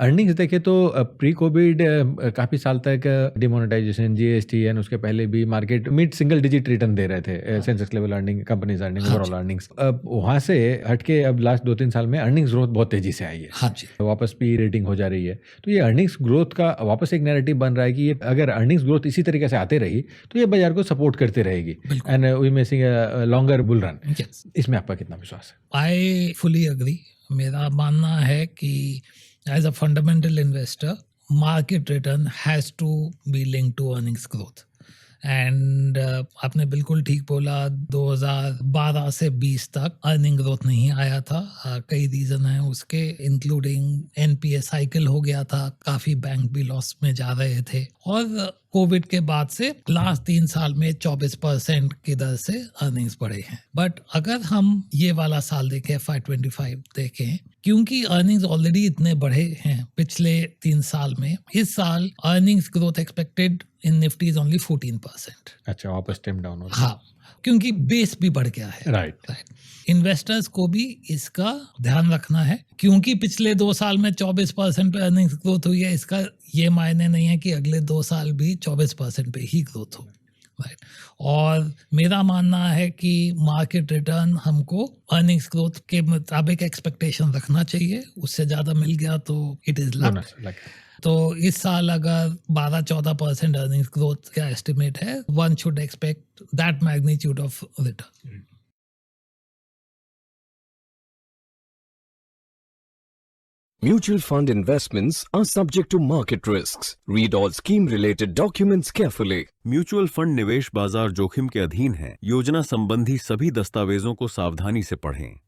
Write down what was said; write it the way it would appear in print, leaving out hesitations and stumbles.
Earnings देखें तो pre Covid काफ़ी साल तक डिमोनेटाइजेशन, जीएसटी एंड उसके पहले भी market mid single digit return दे रहे थे, Sensex level earning, companies earning, हाँ ओवरऑल अर्निंग्स। अब वहाँ से हटके अब लास्ट 2-3 साल में अर्निंग्स ग्रोथ बहुत तेज़ी से आई है। हाँ जी। वापस पी रेटिंग हो जा रही है। तो ये अर्निंग्स ग्रोथ का वापस एक नैरेटिव बन रहा है कि ये अगर अर्निंग्स ग्रोथ इसी तरीके से आते रही, तो ये बाज़ार को सपोर्ट करती रहेगी बिल्कुल। And we may see a longer bull run. Yes, इसमें आपका कितना विश्वास है? I fully agree. मेरा मानना है कि as a fundamental investor market return has to be linked to earnings growth. And आपने बिल्कुल ठीक बोला, 2012 से 20 तक अर्निंग ग्रोथ नहीं आया था। कई रीज़न हैं उसके, इंक्लूडिंग एनपीए साइकिल हो गया था, काफ़ी बैंक भी लॉस में जा रहे थे, और कोविड के बाद से लास्ट 3 साल में 24% की दर से अर्निंग्स बढ़े हैं। बट अगर हम ये वाला साल देखें, FY25 देखें, क्योंकि अर्निंग्स ऑलरेडी इतने बढ़े हैं पिछले 3 साल में, इस साल earnings growth expected in Nifty is only 14%। अच्छा, वापस स्टेप डाउन हो रहा हाँ, क्योंकि बेस भी बढ़ गया है। है। राइट। इन्वेस्टर्स को भी इसका ध्यान रखना है, क्योंकि पिछले 2 साल में 24% पे अर्निंग्स ग्रोथ हुई है, इसका ये मायने नहीं है कि अगले 2 साल भी 24% पे ही ग्रोथ हो। राइट। और मेरा मानना है कि मार्केट रिटर्न हमको अर्निंग्स ग्रोथ के मुताबिक एक्सपेक्टेशन रखना चाहिए। उससे ज़्यादा मिल गया तो इट इज़ लक। बोनस लग तो इस साल अगर 12-14% अर्निंग्स ग्रोथ का एस्टिमेट है, one should expect that magnitude of return. Mutual fund investments are subject to market risks. Read all scheme-related documents carefully. Mutual fund निवेश बाजार जोखिम के अधीन है। योजना संबंधी सभी दस्तावेजों को सावधानी से पढ़ें।